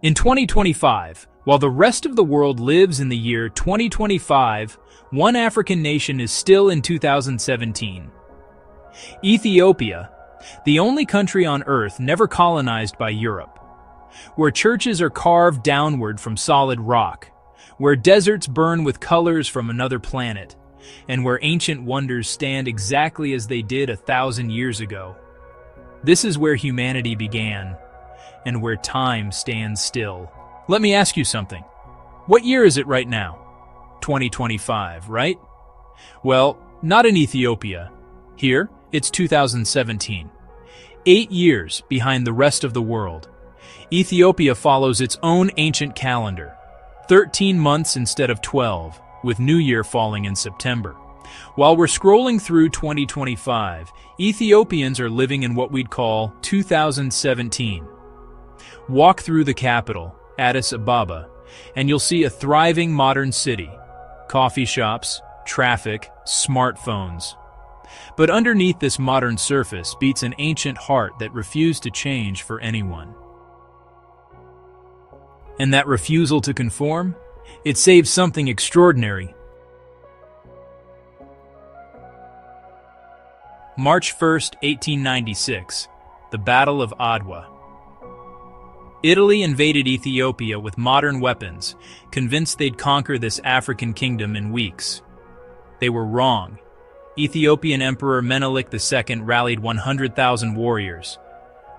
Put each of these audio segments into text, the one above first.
In 2025, while the rest of the world lives in the year 2025, one African nation is still in 2017. Ethiopia, the only country on Earth never colonized by Europe, where churches are carved downward from solid rock, where deserts burn with colors from another planet, and where ancient wonders stand exactly as they did 1,000 years ago. This is where humanity began, and where time stands still. Let me ask you something. What year is it right now? 2025, right? Well, not in Ethiopia. Here, it's 2017. 8 years behind the rest of the world. Ethiopia follows its own ancient calendar, 13 months instead of 12, with New Year falling in September. While we're scrolling through 2025, Ethiopians are living in what we'd call 2017. Walk through the capital, Addis Ababa, and you'll see a thriving modern city. Coffee shops, traffic, smartphones. But underneath this modern surface beats an ancient heart that refused to change for anyone. And that refusal to conform? It saves something extraordinary. March 1st, 1896, the Battle of Adwa. Italy invaded Ethiopia with modern weapons, convinced they'd conquer this African kingdom in weeks. They were wrong. Ethiopian Emperor Menelik II rallied 100,000 warriors.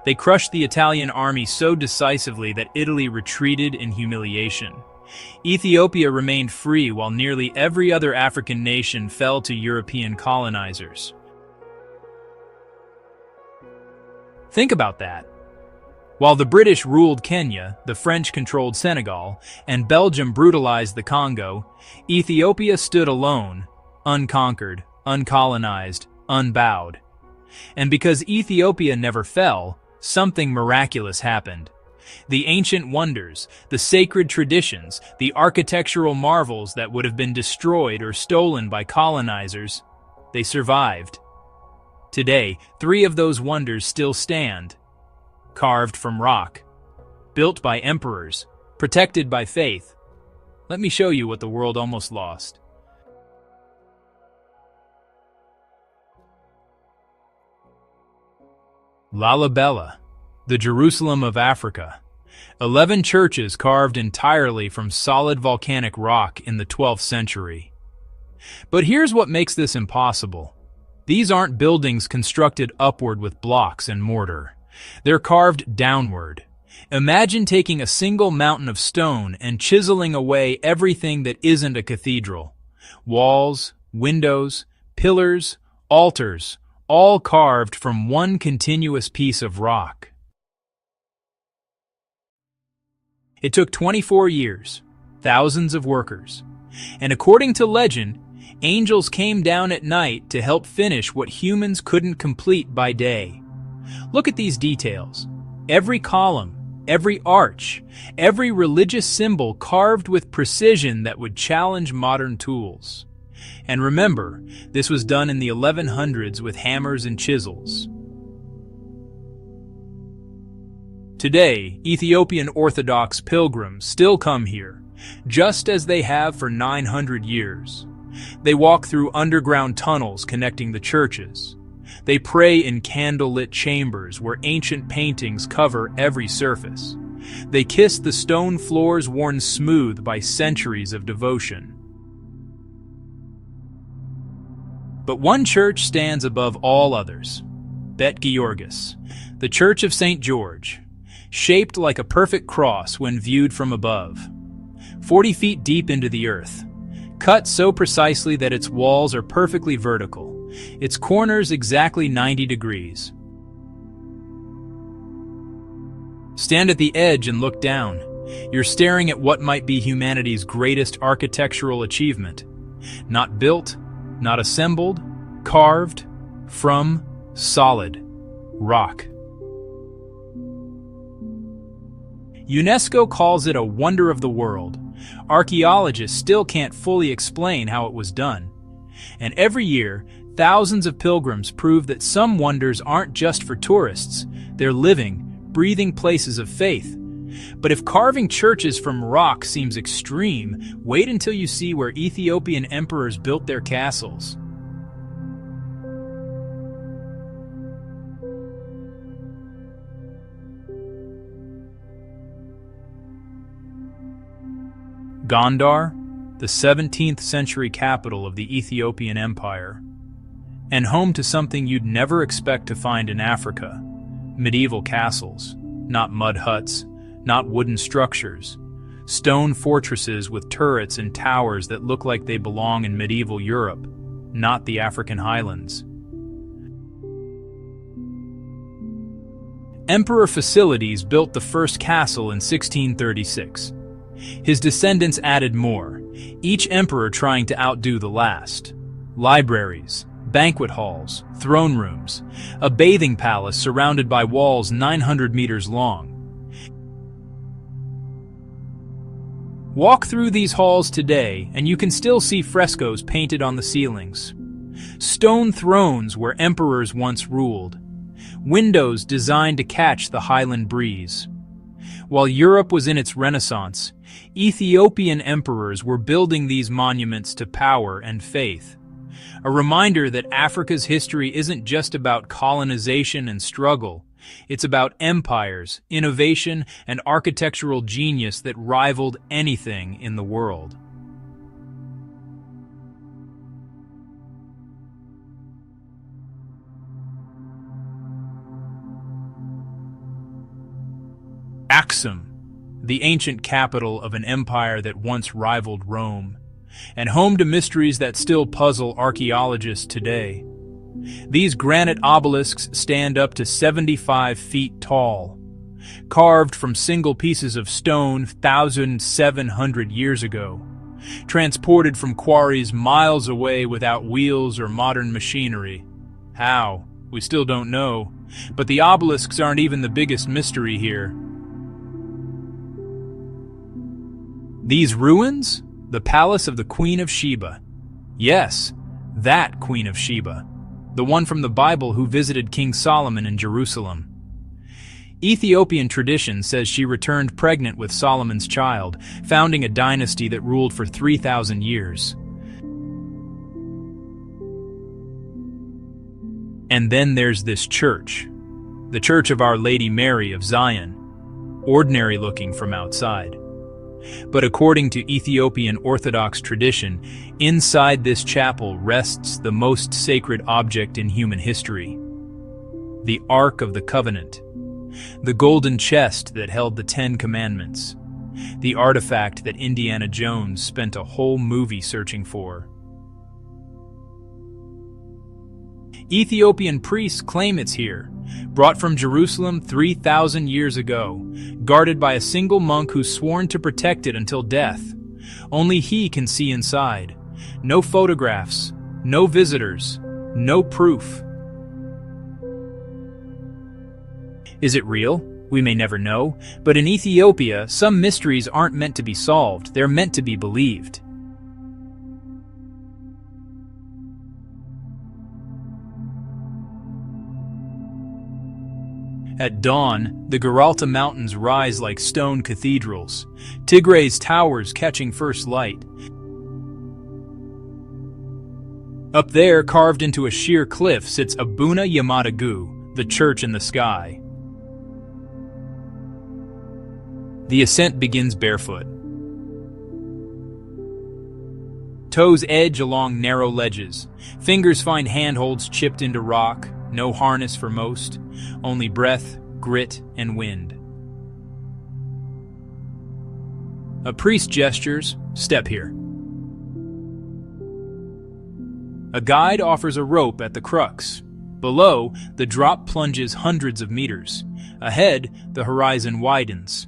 They crushed the Italian army so decisively that Italy retreated in humiliation. Ethiopia remained free while nearly every other African nation fell to European colonizers. Think about that. While the British ruled Kenya, the French controlled Senegal, and Belgium brutalized the Congo, Ethiopia stood alone, unconquered, uncolonized, unbowed. And because Ethiopia never fell, something miraculous happened. The ancient wonders, the sacred traditions, the architectural marvels that would have been destroyed or stolen by colonizers, they survived. Today, 3 of those wonders still stand. Carved from rock, built by emperors, protected by faith. Let me show you what the world almost lost. Lalibela, the Jerusalem of Africa. 11 churches carved entirely from solid volcanic rock in the 12th century. But here's what makes this impossible. These aren't buildings constructed upward with blocks and mortar. They're carved downward. Imagine taking a single mountain of stone and chiseling away everything that isn't a cathedral. Walls, windows, pillars, altars, all carved from one continuous piece of rock. It took 24 years, thousands of workers, and according to legend, angels came down at night to help finish what humans couldn't complete by day. Look at these details. Every column, every arch, every religious symbol carved with precision that would challenge modern tools. And remember, this was done in the 1100s with hammers and chisels. Today, Ethiopian Orthodox pilgrims still come here, just as they have for 900 years. They walk through underground tunnels connecting the churches. They pray in candlelit chambers where ancient paintings cover every surface. They kiss the stone floors worn smooth by centuries of devotion. But one church stands above all others, Bet Georgis, the Church of St. George, shaped like a perfect cross when viewed from above. 40 feet deep into the earth, cut so precisely that its walls are perfectly vertical, its corners exactly 90 degrees. Stand at the edge and look down. You're staring at what might be humanity's greatest architectural achievement. Not built, not assembled, carved from solid rock. UNESCO calls it a wonder of the world. Archaeologists still can't fully explain how it was done. And every year, thousands of pilgrims prove that some wonders aren't just for tourists. They're living, breathing places of faith. But if carving churches from rock seems extreme, wait until you see where Ethiopian emperors built their castles. Gondar, the 17th century capital of the Ethiopian Empire, and home to something you'd never expect to find in Africa: medieval castles, not mud huts, not wooden structures, stone fortresses with turrets and towers that look like they belong in medieval Europe, not the African highlands. Emperor Facilities built the first castle in 1636. His descendants added more, each emperor trying to outdo the last. Libraries, banquet halls, throne rooms, a bathing palace surrounded by walls 900 meters long. Walk through these halls today and you can still see frescoes painted on the ceilings. Stone thrones where emperors once ruled. Windows designed to catch the highland breeze. While Europe was in its renaissance, Ethiopian emperors were building these monuments to power and faith. A reminder that Africa's history isn't just about colonization and struggle. It's about empires, innovation, and architectural genius that rivaled anything in the world. Aksum, the ancient capital of an empire that once rivaled Rome, and home to mysteries that still puzzle archaeologists today. These granite obelisks stand up to 75 feet tall, carved from single pieces of stone 1,700 years ago, transported from quarries miles away without wheels or modern machinery. How? We still don't know, but the obelisks aren't even the biggest mystery here. These ruins? The palace of the Queen of Sheba. Yes, that Queen of Sheba. The one from the Bible who visited King Solomon in Jerusalem. Ethiopian tradition says she returned pregnant with Solomon's child, founding a dynasty that ruled for 3,000 years. And then there's this church, the Church of Our Lady Mary of Zion, ordinary looking from outside. But according to Ethiopian Orthodox tradition, inside this chapel rests the most sacred object in human history: the Ark of the Covenant, the golden chest that held the 10 Commandments, the artifact that Indiana Jones spent a whole movie searching for. Ethiopian priests claim it's here, brought from Jerusalem 3,000 years ago, guarded by a single monk who's sworn to protect it until death. Only he can see inside. No photographs, no visitors, no proof. Is it real? We may never know, but in Ethiopia, some mysteries aren't meant to be solved, they're meant to be believed. At dawn, the Geralta Mountains rise like stone cathedrals, Tigray's towers catching first light. Up there, carved into a sheer cliff, sits Abuna Yamadagu, the church in the sky. The ascent begins barefoot. Toes edge along narrow ledges. Fingers find handholds chipped into rock. No harness for most, only breath, grit, and wind. A priest gestures, "Step here." A guide offers a rope at the crux. Below, the drop plunges hundreds of meters. Ahead, the horizon widens.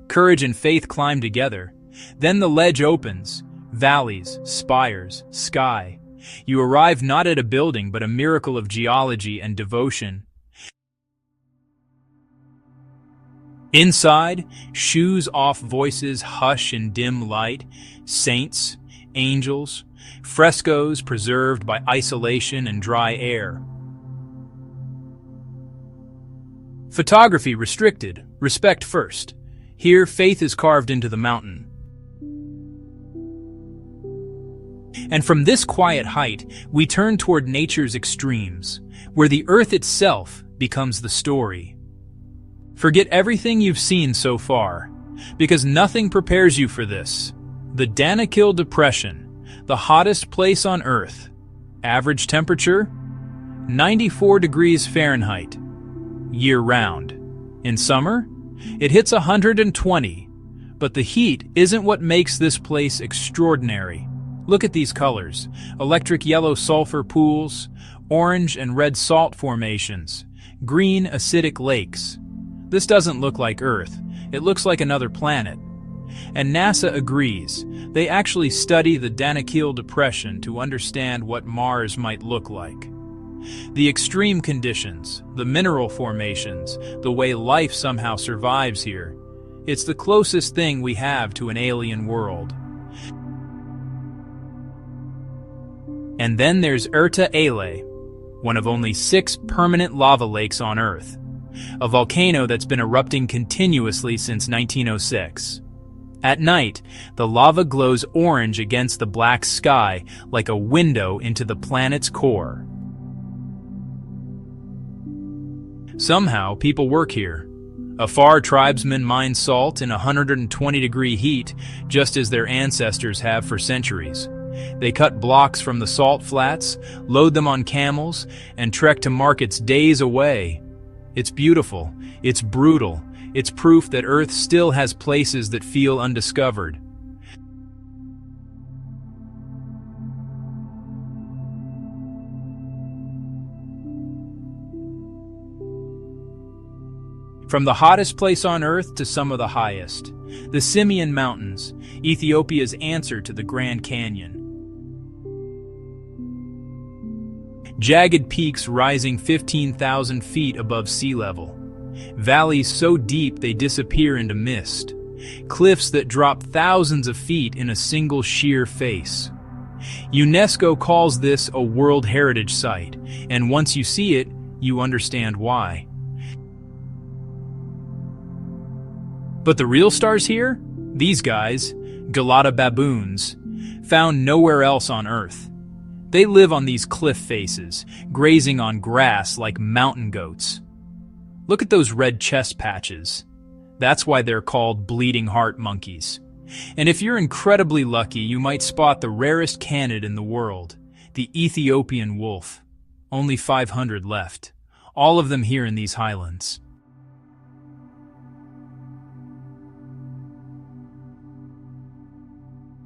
Courage and faith climb together. Then the ledge opens. Valleys, spires, sky. You arrive not at a building, but a miracle of geology and devotion. Inside, shoes off, voices hush in dim light, saints, angels, frescoes preserved by isolation and dry air. Photography restricted, respect first. Here, faith is carved into the mountain. And from this quiet height, we turn toward nature's extremes, where the earth itself becomes the story. Forget everything you've seen so far, because nothing prepares you for this. The Danakil Depression, the hottest place on Earth. Average temperature? 94 degrees Fahrenheit. Year-round. In summer? It hits 120, but the heat isn't what makes this place extraordinary. Look at these colors: electric yellow sulfur pools, orange and red salt formations, green acidic lakes. This doesn't look like Earth, it looks like another planet. And NASA agrees. They actually study the Danakil Depression to understand what Mars might look like. The extreme conditions, the mineral formations, the way life somehow survives here. It's the closest thing we have to an alien world. And then there's Erta Ale, one of only 6 permanent lava lakes on Earth, a volcano that's been erupting continuously since 1906. At night, the lava glows orange against the black sky like a window into the planet's core. Somehow, people work here. Afar tribesmen mine salt in 120-degree heat, just as their ancestors have for centuries. They cut blocks from the salt flats, load them on camels, and trek to markets days away. It's beautiful, it's brutal, it's proof that Earth still has places that feel undiscovered. From the hottest place on Earth to some of the highest, the Simien Mountains, Ethiopia's answer to the Grand Canyon. Jagged peaks rising 15,000 feet above sea level. Valleys so deep they disappear into mist. Cliffs that drop thousands of feet in a single sheer face. UNESCO calls this a World Heritage Site, and once you see it, you understand why. But the real stars here? These guys, Galata baboons, found nowhere else on Earth. They live on these cliff faces, grazing on grass like mountain goats. Look at those red chest patches. That's why they're called bleeding heart monkeys. And if you're incredibly lucky, you might spot the rarest canid in the world, the Ethiopian wolf. Only 500 left, all of them here in these highlands.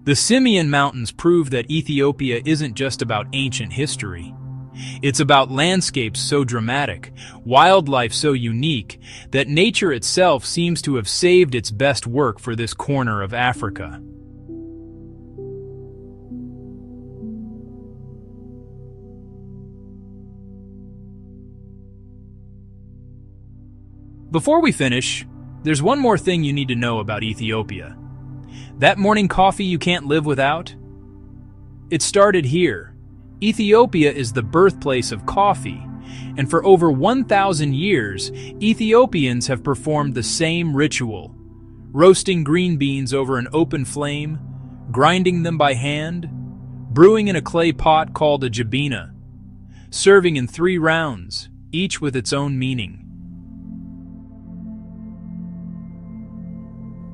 The Simien Mountains prove that Ethiopia isn't just about ancient history. It's about landscapes so dramatic, wildlife so unique, that nature itself seems to have saved its best work for this corner of Africa. Before we finish, there's one more thing you need to know about Ethiopia. That morning coffee you can't live without? It started here. Ethiopia is the birthplace of coffee, and for over 1,000 years, Ethiopians have performed the same ritual, roasting green beans over an open flame, grinding them by hand, brewing in a clay pot called a jabina, serving in 3 rounds, each with its own meaning.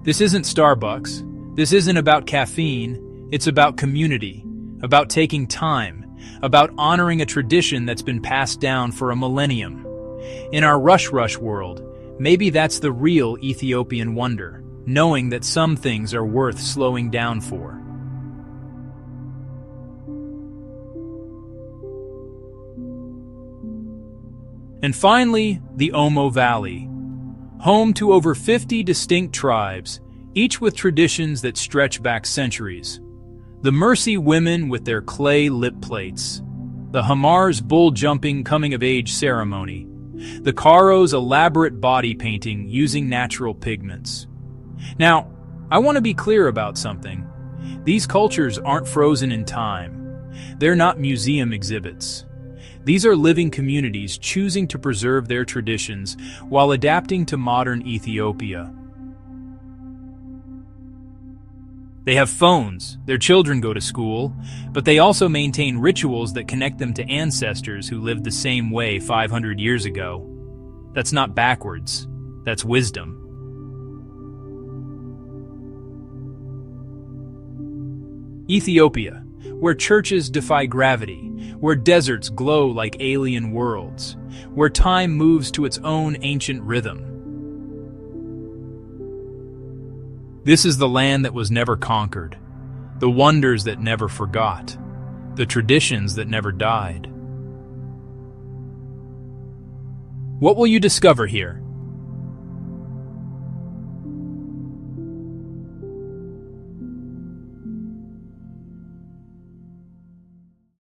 This isn't Starbucks. This isn't about caffeine, it's about community, about taking time, about honoring a tradition that's been passed down for a millennium. In our rush world, maybe that's the real Ethiopian wonder, knowing that some things are worth slowing down for. And finally, the Omo Valley, home to over 50 distinct tribes, each with traditions that stretch back centuries. The Mercy women with their clay lip plates, the Hamar's bull-jumping coming-of-age ceremony, the Karo's elaborate body painting using natural pigments. Now, I want to be clear about something. These cultures aren't frozen in time. They're not museum exhibits. These are living communities choosing to preserve their traditions while adapting to modern Ethiopia. They have phones, their children go to school, but they also maintain rituals that connect them to ancestors who lived the same way 500 years ago. That's not backwards, that's wisdom. Ethiopia, where churches defy gravity, where deserts glow like alien worlds, where time moves to its own ancient rhythm. This is the land that was never conquered, the wonders that never forgot, the traditions that never died. What will you discover here?